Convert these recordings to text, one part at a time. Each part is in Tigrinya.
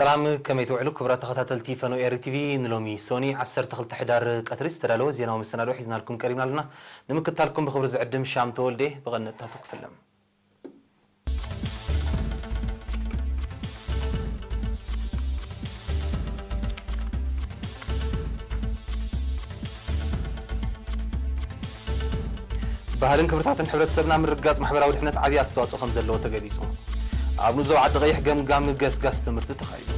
سلام كما يتوعلو كبرات تخاتلتي فانو اير تي في نلومي سوني 10 حدار قطريس تدالو زيناو مستندو حيزنا لكم قريبنا لنا نمكتالكم بخبر زعدم شام تولدي بغنتاتو كفلم ባህልን ክብርታትን ሕብረተሰብና ምርጋጽ ማሕበራዊ ድሕነት ዓብይ አስተዋጽኦ ከም ዘለዎ ተገሊጹ ኣብ ኑዞ ዓዲ ቀይሕ ገምጋም ገስጋስ ትምህርቲ ተኻይዱ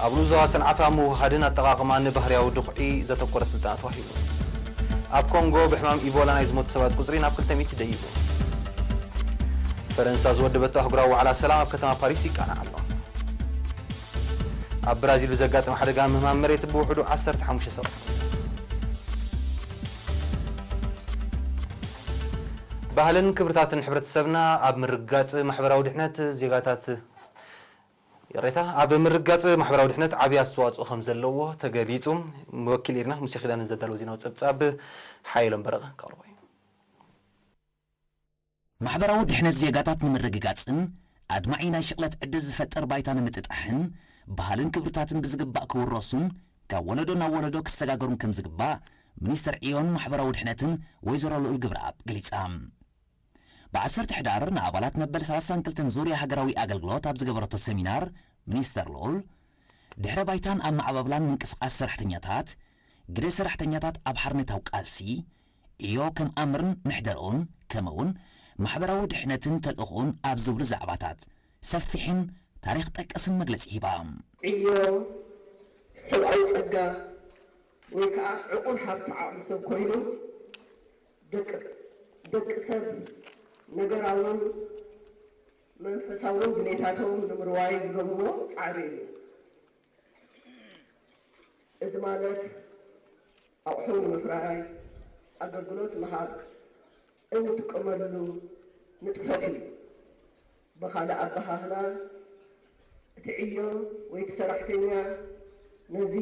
ኣብ ኑዞ ሰንዓታ ምውሃድን ኣጠቓቕማ ንባህርያዊ ድቑዒ ዘተኮረ ስልጠና ተዋሂቡ ኣብ ኮንጎ ብሕማም ኢቦላ ናይ ዝሞቱ ሰባት ቁፅሪ ናብ 200 ደይቡ ፈረንሳ ዝወደበቶ ኣህጉራዊ ዋዕላ ሰላም ኣብ ከተማ ፓሪስ ይቃናዕ ኣሎ ኣብ ብራዚል ብዘጋጠመ ሓደጋ ምህማም መሬት ብውሕዱ 15 ሰባት ባህልን ክብርታትን ሕብረተሰብና ኣብ ምርጋጽ ማሕበራዊ ድሕነት ዜጋታት يريتا أب مرقات محبرة ودحنت عبي أستواء خمس اللوه تجاريتهم موكل إرنا مسخدان زاد الوزين وتسبب حيلهم برغ كاروي محبرة ودحنت زيجاتات من مرقاتن أدمعينا شغلة عدز فتر بايتان متتأحن بحالن كبرتاتن بزقباء كوراسون كولدو كسجاجرون كم زقباء منيستر إيون محبرة ودحنتن ويزرالو الجبراب قليت بعسرت حدارنا عبالات مبل ساسان كلتن زوريا هجراوي أجلغلوت أبز جبرتو السمينار منيستر لول دحر بايتان أما عبابلان من كسقاس سرحتنياتات قري سرحتنياتات أبحرني توق ألسي إيو كم أمرن محدرون كمون محبراو دحنتن تلقون أبزور زعباتات سفحين تاريخ تكأسن مجلس إيبام إيو سبعي سجا ويكا عقول حرط عامسو كوينو دك سب ነገራውን መንፈሳውን ሁኔታውን ንምርዋይ ዝገብሮ ጻዕሪ እዚ ማለት ኣቑሑ ምፍራይ ኣገልግሎት መሃብ እንጥቀመሉ ንጥፈት እዩ ብኻልእ ኣባሃህና እቲ ዕዮ ወይ እቲ ሰራሕተኛ ነዚ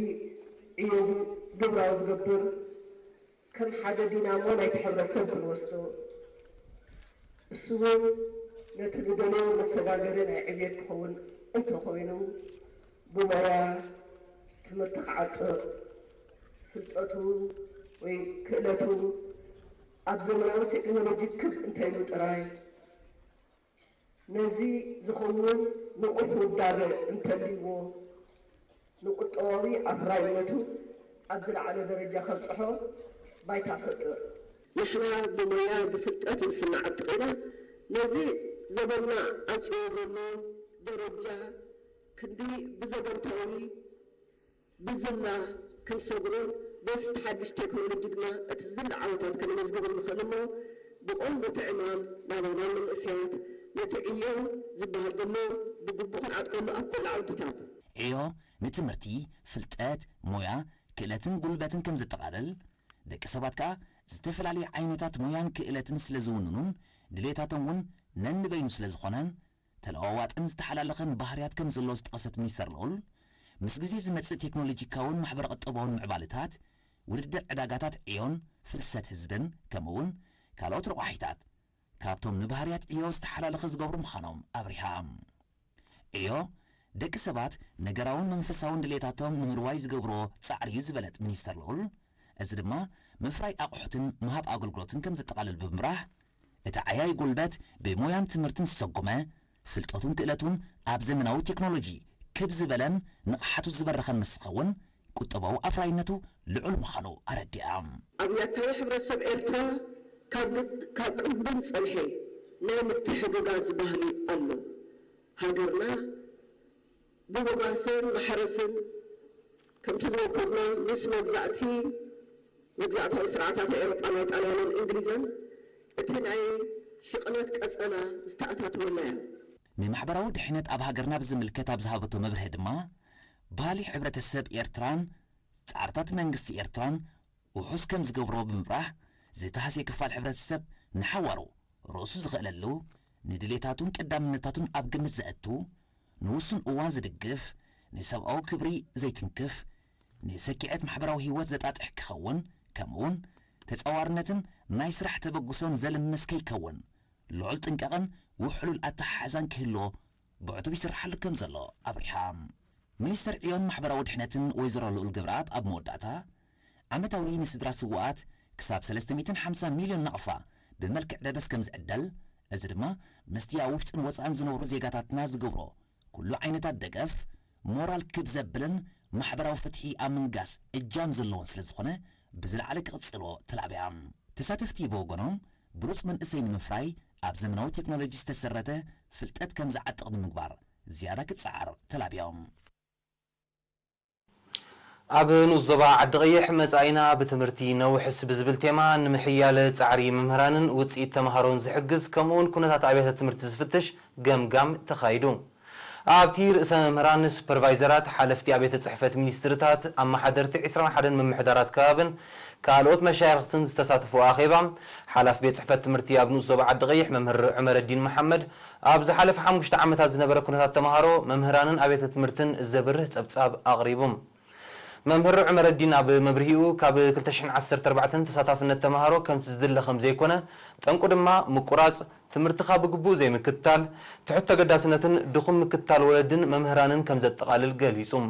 ዕዮ ግብራዊ ዝገብር ከም ሓደ ዲናሞ ናይቲ ሕብረተሰብ ክንወስዶ السوون نتردنو مسجاجرين عبيد كون أنت خوينو بمايا تمرتقعت فلتأتو وكلتو أبزمناو تكنولوجي كب أنت يمتراي نزي زخونون نقط ودابع أنت الليو نقط أوالي أفرايمتو أبزل على درجة خلصحو بايتا فطر نحنا بمياه بفترة سمعت غيرا نزي زبرنا أصوغنا درجة كدي بزبرتوي بزلنا كنصبرو بس تحدش تكنولوجينا اتزل عوضات كنا نزقبر نخدمو بقوم بتعمال نابغنا من الأسياد نتعيو زبها الدمو بقبوخن عدكم أكل عودتات إيو نتمرتي فلتات مويا كلاتن قلباتن كم زتقالل دك سباتك زتفلالي عينتات مويان كإلتن سلزوننون دليتاتون ننبينو سلزخونان تلعوات انزتحلالخن بحريات كم زلوز تقصت منيستر لول مسجزي زمتس تكنولوجي كون محبر قطبون معبالتات وردر عداقاتات عيون فلسات هزبن كمون كالوت رواحيتات كابتوم نبهريات عيو استحلالخ زقبر مخانوم أبريهام عيو دك سبات نقراون منفساون دليتاتهم نمرواي زقبرو سعريو زبلت منيستر لول أزرما مفراي أقحتن مهاب أقلقلوتن كم زتقالل بمراه اتعياي قلبات بمويان تمرتن سقوما فلتقتون تقلتون أبزمناو تكنولوجي كبز بلن نقحتو زبرخن مسخون كتباو أفراينتو لعل مخانو أردي أم أبياتاي حبرسب إرترا كابقبن صلحي نام التحقيقات بهلي أنو هاجرنا بمباسن محرسن كم تذوقنا نسمع زعتي وزعتها إسرعتها أوروبا وإيطاليا والإنجليزان اتنعي شقنات كأسألة استعتات ولا من محبرة ودحنت أبها قرنا بزم الكتاب زهابتو مبرهد ما بالي عبرة السب إيرتران تعرضت منقستي إيرتران وحس كم زقبرو بمبراه زي تحسي كفال عبرة السب نحورو رؤسو زغللو ندليتاتون كدامنتاتون أبقى مزقتو نوصن أوان زدقف نسابقو كبري زي تنكف نسكعت محبرة وهيوات زتات احك خون كمون تتصورنتن نايس رح تبقسون زلم مسكي كون لعلت انقاقن وحلو الأتحزان كهلو ብዕቱብ ይስርሓሉ ከም ዘሎ ኣብሪሓ ሚኒስተር ዕዮን ማሕበራዊ ድሕነትን ወይዘሮ ልኡል ገብረኣብ ኣብ መወዳእታ ዓመታዊ ንስድራ ስዋኣት ክሳብ 350 ሚልዮን ናቕፋ ብመልክዕ ደበስ ከም ዝዕደል እዚ ድማ ምስቲ ኣብ ውሽጥን ወፃእን ዝነብሩ ዜጋታትና ዝገብሮ ኩሉ ዓይነታት ደገፍ ሞራል ክብ ዘብልን ማሕበራዊ ፍትሒ ኣብ ምንጋስ እጃም ዘለዎን ስለ ዝኾነ ብዝለዓለ ክቕፅልዎ ተላዕብያ ተሳተፍቲ ብወገኖም ብሉፅ መንእሰይ ንምፍራይ ኣብ ዘመናዊ ቴክኖሎጂ ዝተሰረተ ፍልጠት ከም ዝዓጥቕ ንምግባር ዝያዳ ክትፀዓር ተላብዮም ኣብ ንኡስ ዞባ ዓዲ ቀይሕ መጻኢና ብትምህርቲ ነውሕስ ብዝብል ቴማ ንምሕያለ ጻዕሪ መምህራንን ውፅኢት ተምሃሮን ዝሕግዝ ከምኡውን ኩነታት ኣብያተ ትምህርቲ ዝፍትሽ ገምጋም ተኻይዱ ኣብቲ ርእሰ መምህራን ሱፐርቫይዘራት ሓለፍቲ ኣብያተ ጽሕፈት ሚኒስትርታት ኣመሓደርቲ 21 ምምሕዳራት ከባብን ካልኦት መሻይኽትን ዝተሳተፉ ኣኼባ ሓላፍ ቤት ጽሕፈት ትምህርቲ ኣብ ንኡስ ዞባ ዓዲ ቀይሕ መምህር ዑመረዲን መሐመድ ኣብ ዝሓለፈ 5 ዓመታት ዝነበረ ኩነታት ተምሃሮ መምህራንን ኣብያተ ትምህርትን ዘብርህ ጸብጻብ ኣቕሪቦም መምህር ዑመረዲን ኣብ መብርሂኡ ካብ 2014 ተሳታፍነት ተምሃሮ ከምቲ ዝድለ ከም ዘይኮነ ጠንቁ ድማ ምቁራጽ ትምህርትኻ ብግቡእ ዘይምክትታል ትሑት ተገዳስነትን ድኹም ምክትታል ወለድን መምህራንን ከም ዘጠቓልል ገሊጹ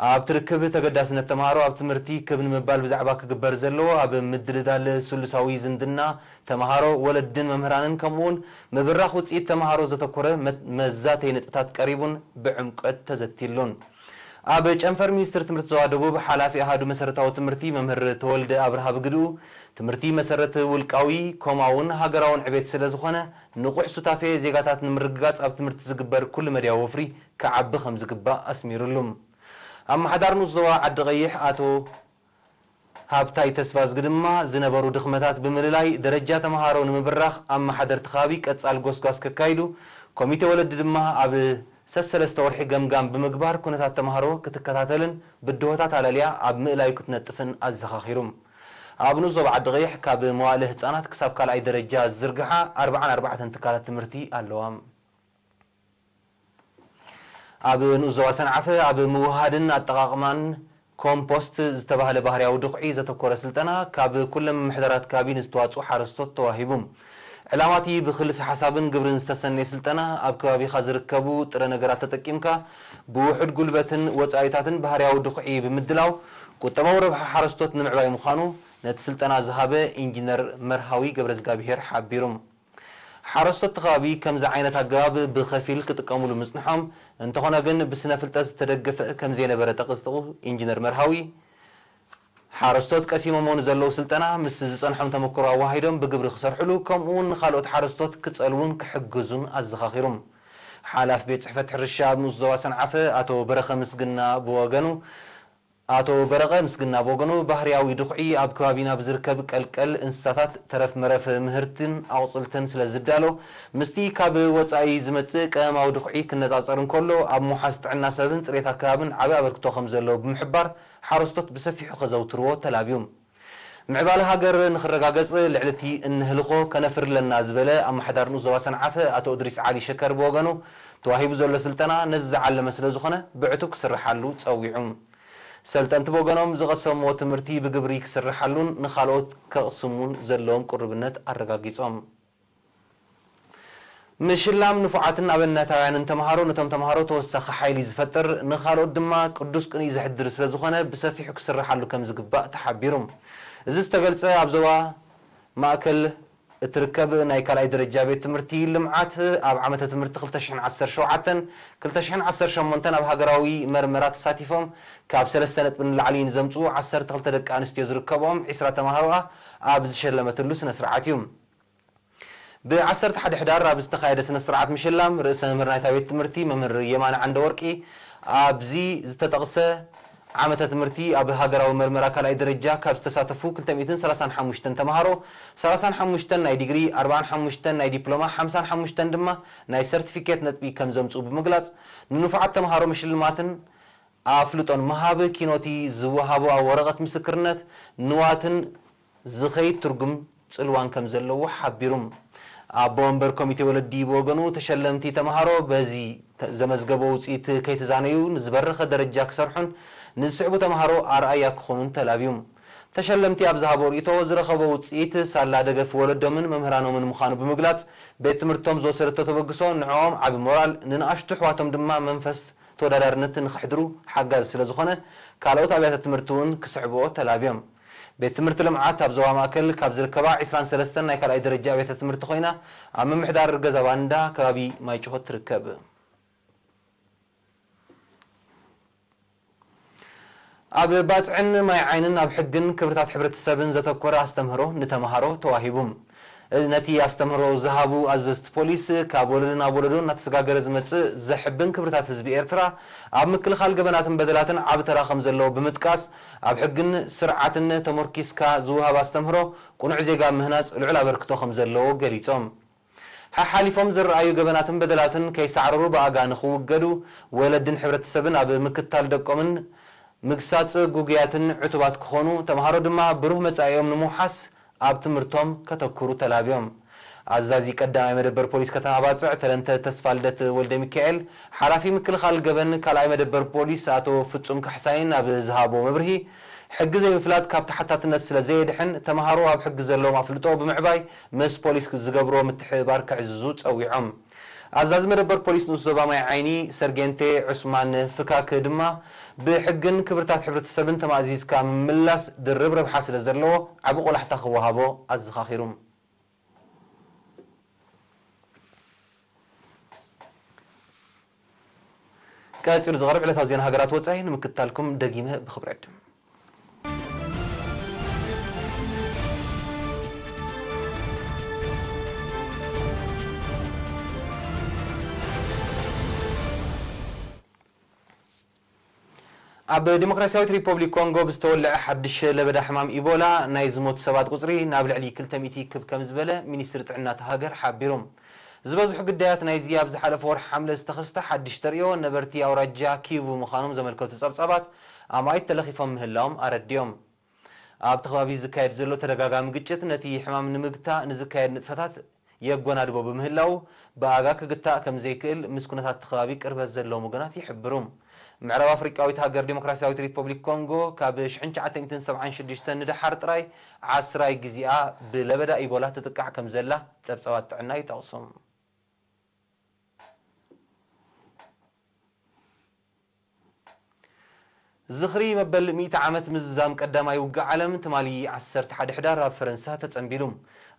ኣብ ትርክብ ተገዳስነት ተምሃሮ ኣብ ትምህርቲ ክብ ንምባል ብዛዕባ ክግበር ዘለዎ ኣብ ምድልዳል ስሉሳዊ ዝምድና ተምሃሮ ወለድን መምህራንን ከምኡውን ምብራኽ ውፅኢት ተምሃሮ ዘተኮረ መዛተይ ነጥብታት ቀሪቡን ብዕምቀት ተዘቲሉን ኣብ ጨንፈር ሚኒስትር ትምህርቲ ዞባ ደቡብ ሓላፊ ኣሃዱ መሰረታዊ ትምህርቲ መምህር ተወልደ ኣብርሃ ብግድኡ ትምህርቲ መሰረት ውልቃዊ ከምኡውን ሃገራውን ዕቤት ስለ ዝኾነ ንቑሕ ሱታፌ ዜጋታት ንምርግጋጽ ኣብ ትምህርቲ ዝግበር ኩሉ መድያዊ ወፍሪ ክዓቢ ከም ዝግባእ ኣስሚሩሉ ኣመሓዳር ንኡስ ዞባ ዓዲ ቀይሕ ኣቶ ሃብታይ ተስፋ ዝግድማ ዝነበሩ ድኽመታት ብምልላይ ደረጃ ተምሃሮ ንምብራኽ ኣመሓደርቲ ከባቢ ቀጻል ጎስጓስ ከካይዱ ኮሚቴ ወለዲ ድማ ኣብ ሰለስተ ወርሒ ገምጋም ብምግባር ኩነታት ተምሃሮ ክትከታተልን ብድሆታት ኣለልያ ኣብ ምእላዩ ክትነጥፍን ኣዘኻኺሩ ኣብ ንኡስ ዞባ ዓዲ ቀይሕ ካብ መዋእለ ህፃናት ክሳብ ካልኣይ ደረጃ ዝዝርግሓ 44 ትካላት ትምህርቲ ኣለዋ ኣብ ንኡስ ዞባ ሰንዓፈ ኣብ ምውሃድን ኣጠቓቕማን ኮምፖስት ዝተባህለ ባህርያዊ ድኹዒ ዘተኮረ ስልጠና ካብ ኩሎም ምሕደራት ከባቢ ንዝተዋፅኡ ሓረስቶት ተዋሂቡ ዕላማቲ ብክልሲ ሓሳብን ግብርን ዝተሰነየ ስልጠና ኣብ ከባቢኻ ዝርከቡ ጥረ ነገራት ተጠቂምካ ብውሕድ ጉልበትን ወፃኢታትን ባህርያዊ ድኹዒ ብምድላው ቁጠባዊ ረብሓ ሓረስቶት ንምዕባይ ምዃኑ ነቲ ስልጠና ዝሃበ ኢንጂነር መርሃዊ ገብረዝጋቢሄር ሓቢሩ ሓረስቶት ከባቢ ከምዚ ዓይነት ኣገባብ ብኸፊል ክጥቀሙሉ ምጽንሖም እንተኾነ ግን ብስነ ፍልጠት ዝተደገፈ ከም ዘይነበረ ጠቕስጥቑ ኢንጂነር መርሃዊ ሓረስቶት ቀሲሞም ዘለዉ ስልጠና ምስ ዝጸንሖም ተመክሮ ኣዋሂዶም ብግብሪ ክሰርሕሉ ከምኡውን ካልኦት ሓረስቶት ክጸልውን ክሕግዙን ኣዘኻኺሮም ሓላፍ ቤት ጽሕፈት ሕርሻ ኣብ ንኡስ ዞባ ሰንዓፈ ኣቶ በረኸ ምስግና ብወገኑ ባህርያዊ ድኹዒ ኣብ ከባቢና ብዝርከብ ቀልቀል እንስሳታት ተረፍ መረፍ ምህርትን ኣቑፅልትን ስለ ዝዳሎ ምስቲ ካብ ወፃኢ ዝመጽእ ቀመማዊ ድኹዒ ክነጻጸር እንከሎ ኣብ ሙሓዝ ጥዕና ሰብን ጽሬት ኣከባብን ዓብዪ ኣበርክቶ ከም ዘለዎ ብምሕባር ሓረስቶት ብሰፊሑ ከዘውትርዎ ተላብዮም ምዕባለ ሃገር ንኽረጋገጽ ልዕልቲ እንህልኾ ከነፍርለና ዝበለ ኣመሓዳር ንኡስ ዞባ ሰንዓፈ ኣቶ እድሪስ ዓሊ ሸከር ብወገኑ ተዋሂቡ ዘሎ ስልጠና ነዚ ዝዓለመ ስለ ዝኾነ ብዕቱብ ክስርሓሉ ጸዊዑ ሰልጠንቲ ብወገኖም ዝቐሰምዎ ትምህርቲ ብግብሪ ክስርሓሉን ንኻልኦት ከቕስሙን ዘለዎም ቁርብነት ኣረጋጊጾም ምሽላም ንፉዓትን ኣብነታውያንን ተምሃሮ ነቶም ተምሃሮ ተወሳኺ ሓይሊ ዝፈጥር ንኻልኦት ድማ ቅዱስ ቅንኢ ዘሕድር ስለ ዝኾነ ብሰፊሑ ክስርሓሉ ከም ዝግባእ ተሓቢሩ እዚ ዝተገልጸ ኣብ ዞባ ማእከል እትርከብ ናይ ካልኣይ ደረጃ ቤት ትምህርቲ ልምዓት ኣብ ዓመተ ትምህርቲ 2017-2018 ኣብ ሃገራዊ መርመራ ተሳቲፎም ካብ 3 ነጥቢ ንላዕሊ ንዘምፁ 12 ደቂ ኣንስትዮ ዝርከቦም 20 ተምሃሮ ኣብ ዝሸለመትሉ ስነ ስርዓት እዩ ብ11 ሕዳር ኣብ ዝተኻየደ ስነ ስርዓት ምሽላም ርእሰ መምህር ናይታ ቤት ትምህርቲ መምህር የማነ ዓንደወርቂ ኣብዚ ዝተጠቕሰ ዓመተ ትምህርቲ ኣብ ሃገራዊ መርመራ ካልኣይ ደረጃ ካብ ዝተሳተፉ 235 ተምሃሮ 35 ናይ ዲግሪ 45 ናይ ዲፕሎማ 55 ድማ ናይ ሰርቲፊኬት ነጥቢ ከም ዘምፁ ብምግላጽ ንንፉዓት ተምሃሮ ምሽልማትን ኣፍልጦን መሃብ ኪኖቲ ዝወሃቡ ኣብ ወረቐት ምስክርነት ንዋትን ዝኸይድ ትርጉም ጽልዋን ከም ዘለዎ ሓቢሩ ኣብ ወንበር ኮሚቴ ወለዲ ብወገኑ ተሸለምቲ ተምሃሮ በዚ ዘመዝገበ ውፅኢት ከይተዛነዩ ንዝበረኸ ደረጃ ክሰርሑን ንዝስዕቡ ተምሃሮ ኣርኣያ ክኾኑን ተላብዮም ተሸለምቲ ኣብ ዝሃቦ ርእቶ ዝረኸቦ ውፅኢት ሳላ ደገፍ ወለዶምን መምህራኖምን ምዃኑ ብምግላጽ ቤት ትምህርቶም ዝወሰደቶ ተበግሶ ንዕኦም ዓቢ ሞራል ንንኣሽቱ ኣሕዋቶም ድማ መንፈስ ተወዳዳርነት ንኽሕድሩ ሓጋዝ ስለ ዝኾነ ካልኦት ኣብያተ ትምህርቲ እውን ክስዕብኦ ተላብዮም ቤት ትምህርቲ ልምዓት ኣብ ዞባ ማእከል ካብ ዝርከባ 23 ናይ ካልኣይ ደረጃ ቤተ ትምህርቲ ኮይና ኣብ ምምሕዳር ገዛ ባንዳ ከባቢ ማይጭሆት ትርከብ ኣብ ባፅዕን ማይ ዓይንን ኣብ ሕግን ክብርታት ሕብረተሰብን ዘተኮረ ኣስተምህሮ ንተምሃሮ ተዋሂቡም ነቲ ኣስተምህሮ ዝሃቡ ኣዘዝቲ ፖሊስ ካብ ወለዶ ናብ ወለዶ እናተሰጋገረ ዝመጽእ ዘሕብን ክብርታት ህዝቢ ኤርትራ ኣብ ምክልኻል ገበናትን በደላትን ዓብ ተራ ከም ዘለዎ ብምጥቃስ ኣብ ሕግን ስርዓትን ተሞርኪስካ ዝውሃብ ኣስተምህሮ ቁኑዕ ዜጋ ምህናፅ ልዑል ኣበርክቶ ከም ዘለዎ ገሊፆም ሓሊፎም ዝረኣዩ ገበናትን በደላትን ከይሰዓረሩ ብኣጋ ንኽውገዱ ወለድን ሕብረተሰብን ኣብ ምክታል ደቆምን ምግሳጽ ጉግያትን ዕቱባት ክኾኑ ተምሃሮ ድማ ብሩህ መጻኢኦም ንምውሓስ ኣብ ትምህርቶም ከተኩሩ ተላብዮም ኣዛዚ ቀዳማይ መደበር ፖሊስ ከተማ ባፅዕ ተለንተ ተስፋልደት ወልደ ሚካኤል ሓላፊ ምክልኻል ገበን ካልኣይ መደበር ፖሊስ ኣቶ ፍጹም ካሕሳይን ኣብ ዝሃቦ መብርሂ ሕጊ ዘይምፍላጥ ካብ ተሓታትነት ስለ ዘየድሕን ተምሃሮ ኣብ ሕጊ ዘለዎም ኣፍልጦ ብምዕባይ ምስ ፖሊስ ዝገብሮ ምትሕብባር ክዕዝዙ ፀዊዖም ኣዛዚ መደበር ፖሊስ ንሱ ዞባ ማይ ዓይኒ ሰርጌንቴ ዑስማን ፍካክ ድማ ብሕግን ክብርታት ሕብረተሰብን ተማእዚዝካ ምምላስ ድርብ ረብሓ ስለ ዘለዎ ዓብ ቆላሕታ ክወሃቦ ኣዘኻኺሩ ቀፂሉ ዝቐርብ ዕለታዊ ዜና ሃገራት ወፃኢ ንምክትታልኩም ደጊመ ብክብሪ ዕድም ኣብ ዲሞክራሲያዊት ሪፐብሊክ ኮንጎ ብዝተወልዐ ሓድሽ ለበዳ ሕማም ኢቦላ ናይ ዝሞት ሰባት ቁፅሪ ናብ ልዕሊ 200 ይክብ ከም ዝበለ ሚኒስትሪ ጥዕና ሃገር ሓቢሮም ዝበዝሑ ግዳያት ናይዚ ኣብ ዝሓለፈ ወርሒ ሓምለ ዝተኸስተ ሓድሽ ተርእዮ ነበርቲ ኣውራጃ ኪቡ ምዃኖም ዘመልከቱ ጸብጻባት ኣማይት ተለኺፎም ምህላዎም ኣረድዮም ኣብ ተኸባቢ ዝካየድ ዘሎ ተደጋጋሚ ግጭት ነቲ ሕማም ንምግታእ ንዝካየድ ንጥፈታት የጎናድቦ በምህላው በአጋ ክግታ ከም ዘይክእል ምስ ኩነታት ተኸባቢ ቅርበት ዘለዎም ወገናት ይሕብሩ ምዕራብ አፍሪካዊት ሃገር ዲሞክራሲያዊት ሪፐብሊክ ኮንጎ ካብ 1976 ንድሓር ጥራይ 10 ግዜኣ ብለበዳ ኢቦላ ተጥቃዕ ከም ዘላ ጸብጻባት ጥዕና ይጠቕሱ ዝኽሪ መበል 100 ዓመት ምዝዛም ቀዳማይ ውግእ ዓለም ትማሊ 11 ሕዳር ኣብ ፈረንሳ ተጸንቢሉ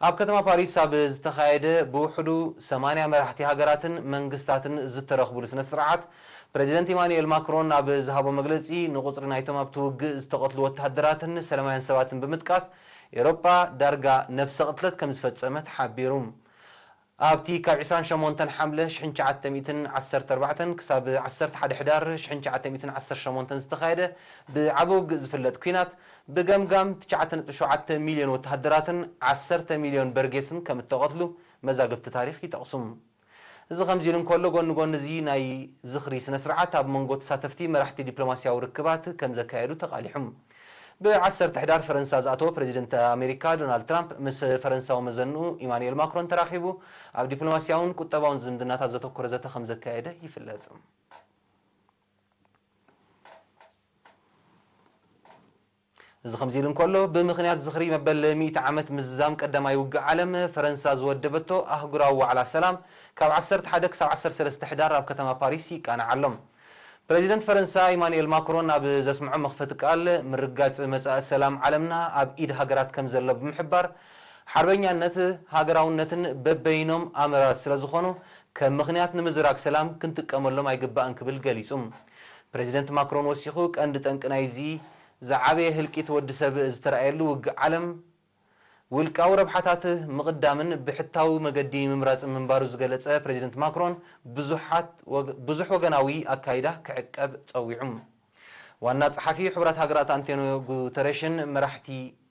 ኣብ ከተማ ፓሪስ ኣብ ዝተኻየደ ብውሕዱ 80 መራሕቲ ሃገራትን መንግስታትን ዝተረኽቡሉ ስነ ስርዓት ፕሬዚደንት ኢማኑኤል ማክሮን ኣብ ዝሃቦ መግለጺ ንቁጽሪ ናይቶም ኣብ ትውግእ ዝተቐትሉ ወተሃደራትን ሰላማውያን ሰባትን ብምጥቃስ ኤውሮጳ ዳርጋ ነፍሰ ቅትለት ከም ዝፈጸመት ሓቢሩ ኣብቲ ካብ 28 ሓምለ 1914 ክሳብ 11 ሕዳር 1918 ዝተኻየደ ብዓቢ ውግእ ዝፍለጥ ኩናት ብገምጋም 9.7 ሚልዮን ወተሃደራትን 10 ሚልዮን በርጌስን ከም እተቐትሉ መዛግብቲ ታሪኽ ይጠቕሱ እዚ ከምዚ ኢሉ እንከሎ ጎኒ ጎኒ እዚ ናይ ዝኽሪ ስነ ስርዓት ኣብ መንጎ ተሳተፍቲ መራሕቲ ዲፕሎማስያዊ ርክባት ከም ዘካየዱ ተቃሊሖም ب10 ሕዳር ፈረንሳ ዝኣተወ ፕሬዚደንት ኣሜሪካ ዶናልድ ትራምፕ ምስ ፈረንሳዊ መዘንኡ ኢማኑኤል ማክሮን ተራኺቡ ኣብ ዲፕሎማስያውን ቁጠባውን ዝምድናታት ዘተኮረ ዘተ ከም ዘካየደ ይፍለጥ እዚ ከምዚ ኢሉ እንከሎ ብምኽንያት ዝኽሪ መበል 100 ዓመት ምዝዛም ቀዳማይ ውግእ ዓለም ፈረንሳ ዝወደበቶ ኣህጉራዊ ዋዕላ ሰላም ካብ 11 ክሳብ 13 ሕዳር ኣብ ከተማ ፓሪስ ይቃናዓሎም ፕሬዚደንት ፈረንሳ ኢማኑኤል ማክሮን ኣብ ዘስምዖ መኽፈቲ ቃል ምርጋጽ መጻኢ ሰላም ዓለምና ኣብ ኢድ ሃገራት ከም ዘሎ ብምሕባር ሓርበኛነት ሃገራውነትን በበይኖም ኣመራር ስለ ዝኾኑ ከም ምኽንያት ንምዝራግ ሰላም ክንጥቀመሎም ኣይግባእን ክብል ገሊጹ ፕሬዚደንት ማክሮን ወሲኹ ቀንዲ ጠንቂ ናይዚ زعابي هلكيت ودسب استرائيل وعالم والكاو ربحات مقدامن بحتاو مقدي ممراز من باروز قالت بريزيدنت ماكرون بزح وغناوي أكايدا كعقب تصويعهم والناس صحفي حبرات هاجرات أنتونيو غوتريشن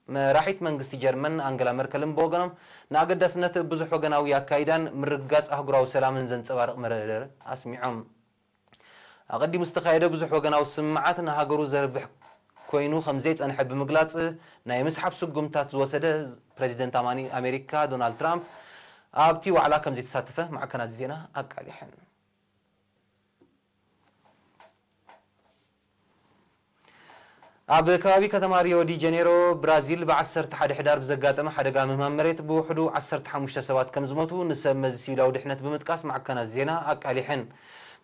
مراحيت منغستي جرمن أنجلا ميركلن بوغنم ناقد سنة بزح وغناوي أكايدان مرقات أهجراو سلامن زن صبار مرر أسمعهم أقدي مستخايدة بزح وغناو سمعات نهاجرو زربح كوينو خمزيت أنا حب مقلاص ناي مسحب سقمتات وسده بريزيدنت أمريكا دونالد ترامب أبتي وعلى كم زيت ساتفه مع كنات زينة أكاليحن ኣብ ከባቢ ከተማ ሪዮ ዲ ጀኔሮ ብራዚል ብ11 ሕዳር ብዘጋጠመ ሓደጋ ምህማም መሬት ብውሕዱ 15 ሰባት ከም ዝሞቱ ንሰብ መዚ ሲቪላዊ ድሕነት ብምጥቃስ ማዕከናት ዜና ኣቃሊሕን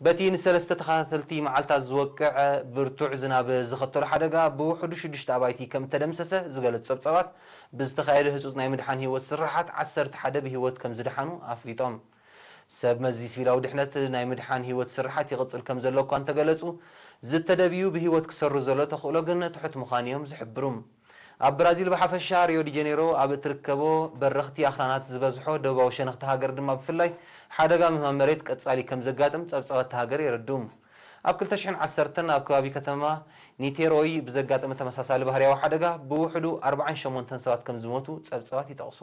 በቲ ንሰለስተ ተኸታተልቲ መዓልታት ዝወቅዕ ብርቱዕ ዝናብ ዝኸተሎ ሓደጋ ብውሕዱ 6 ኣባይቲ ከም ተደምሰሰ ዝገለጹ ጸብጻባት ብዝተኻየደ ህጹጽ ናይ ምድሓን ህይወት ስራሓት 11 ብህይወት ከም ዝድሓኑ ኣፍሊጦም ሰብ መዚ ሲቪላዊ ድሕነት ናይ ምድሓን ህይወት ስራሓት ይቕጽል ከም ዘሎ እኳ እንተገለጹ ዝተደብዩ ብህይወት ክሰሩ ዘሎ ተኽእሎ ግን ትሑት ምዃን እዮም ዝሕብሩ ኣብ ብራዚል ብሓፈሻ ሪዮ ዲ ጀኔሮ ኣብ እትርከቦ በረኽቲ ኣኽራናት ዝበዝሖ ደቡባዊ ሸነኽቲ ሃገር ድማ ብፍላይ ሓደጋ ምህማም መሬት ቀጻሊ ከም ዘጋጥም ጸብጻባት ሃገር የረድኡ ኣብ 2010 ኣብ ከባቢ ከተማ ኒቴሮይ ብዘጋጠመ ተመሳሳሊ ባህርያዊ ሓደጋ ብውሕዱ 48 ሰባት ከም ዝሞቱ ጸብጻባት ይጠቕሱ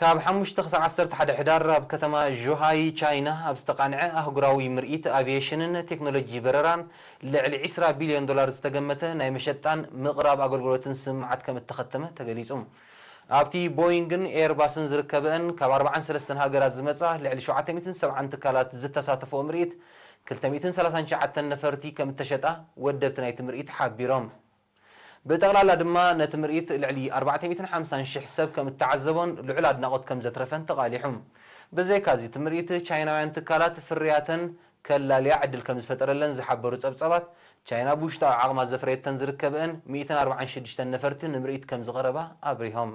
ካብ 5 ክሳብ 11 ሕዳር ኣብ ከተማ ዦሃይ ቻይና ኣብ ዝተቃንዐ ኣህጉራዊ ምርኢት ኣቪዬሽንን ቴክኖሎጂ በረራን ልዕሊ 20 ቢልዮን ዶላር ዝተገመተ ናይ መሸጣን ምቕራብ ኣገልግሎትን ስምዓት ከም እተኸተመ ተገሊጹ ኣብቲ ቦይንግን ኤርባስን ዝርከበን ካብ 43 ሃገራት ዝመጻ ልዕሊ 770 ትካላት ዝተሳተፈኦ ምርኢት 239 ነፈርቲ ከም እተሸጣ ወደብቲ ናይቲ ምርኢት ሓቢሮም بتغلال دما نتمريت لعلي 450 شح سب كم التعذبون لعل أدناقط كم زترفن تقاليحهم بزي كازي تمريت تشايناويان تكالات فرياتن كلا ليعدل كم زفتر اللنز حبرو تصبصبات تشاينا بوشتا عغما زفريت تنزر كبئن 240 شدشتن نفرتن نمريت كم زغربا أبريهم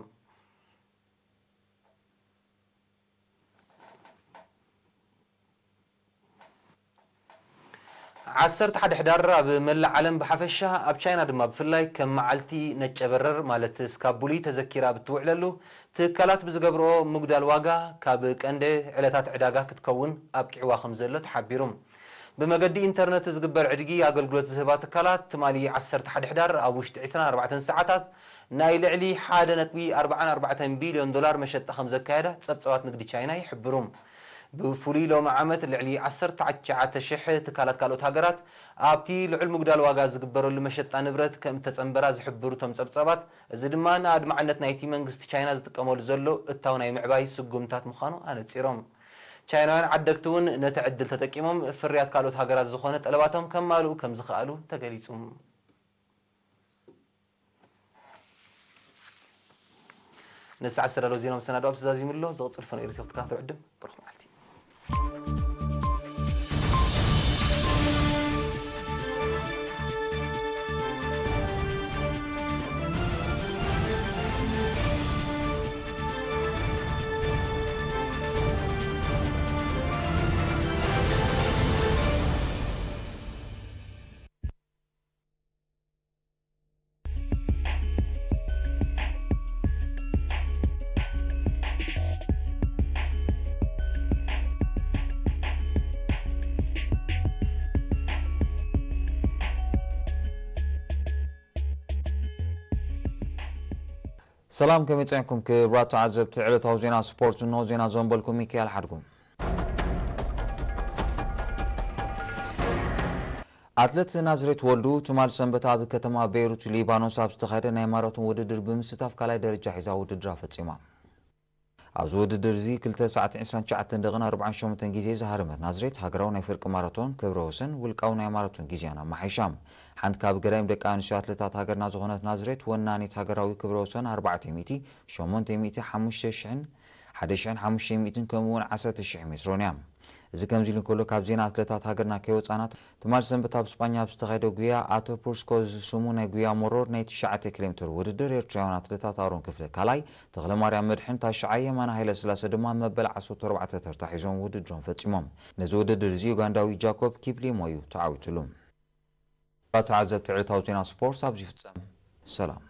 عسرت حد حدار بملع علم بحفشة أب تشاينا دما بفلاي كم معلتي نتجبرر مالت سكابولي تذكيرا بتوعللو تكالات بزقبرو مقدال واقع كابك عنده علتات عداقة كتكون أبكي واخم زلو تحبيرهم بمقدي انترنت زقبر عدقي أقل قلوت زهبات تكالات تمالي عسرت حد حدار أبوشت عسنا 4 ساعات نايل علي حادة نتبي 4 بليون دولار مشت خمسة كايدة تسبت نقدي تشاينا يحبرهم بفولي لو معامت اللي 10 شح تكالات كالوت هاجرات ابتي لعل مقدال واغا زغبرو لمشط نبرت كم تصنبرا زحبرو تم صبصبات እዚ ድማ ንኣድማዕነት ናይቲ መንግስቲ ቻይና ዝጥቀመሉ ዘሎ እታው ናይ ምዕባይ ስጉምታት ምዃኑ ኣነፂሮም ቻይናውያን ዓደግቲ እውን ነቲ ዕድል ተጠቂሞም ፍርያት ካልኦት ሃገራት ዝኾነ ጠለባቶም ከማልኡ ከም ዝኽኣሉ ተገሊጹ ንሳዕ ዝተዳለወ ዜና መሰናዶ ኣብ ተዛዚሙሎ ዝቕፅል ፈነ ኤሌክትሪክ ተካተሉ ዕድም ብርኹም ዓልቲ سلام كم يتعنكم كبرات عزب تعلت هاو زينا سبورت ونو زينا زنبالكم ميكيال حدكم أتلت نازريت ولدو تمال سنبتا بكتما بيروت ليبانوس أبستخير نيماراتون وددر بمستاف كالاي درجة حيزا وددر فتسيما أبز وددر زي كلتا ساعة 29 دغنا 48 جيزي زهرمت نازريت هاقراو نيفرق ماراتون كبروسن ولقاو نيماراتون جيزيانا محيشام حند كاب جرايم دك أنشاء أتلتات هاجر نازغونات نازريت وناني تهاجراوي كبروسن 400 800 500 1,500 كمون 10,000 مترونيام إذا كم زين كله كاب زين أتلتات هاجرنا كيوت أنات تمار سنبت بإسبانيا بستغيدو جويا آتو بورسكوز سمونا جويا مرور نيت 9 كيلومتر وددر يرجعون أتلتات أرون كفله كلاي تغلى مريم مدحن تاشعية ما هي لسلاسة دمان مبلع عصو 4 ترتاحيزون وددرون فتمام نزود درزي وغانداوي جاكوب كيبلي مويو تعاوتلهم تعزب تعيط هاوزينا سبورت سابجي فتسام سلام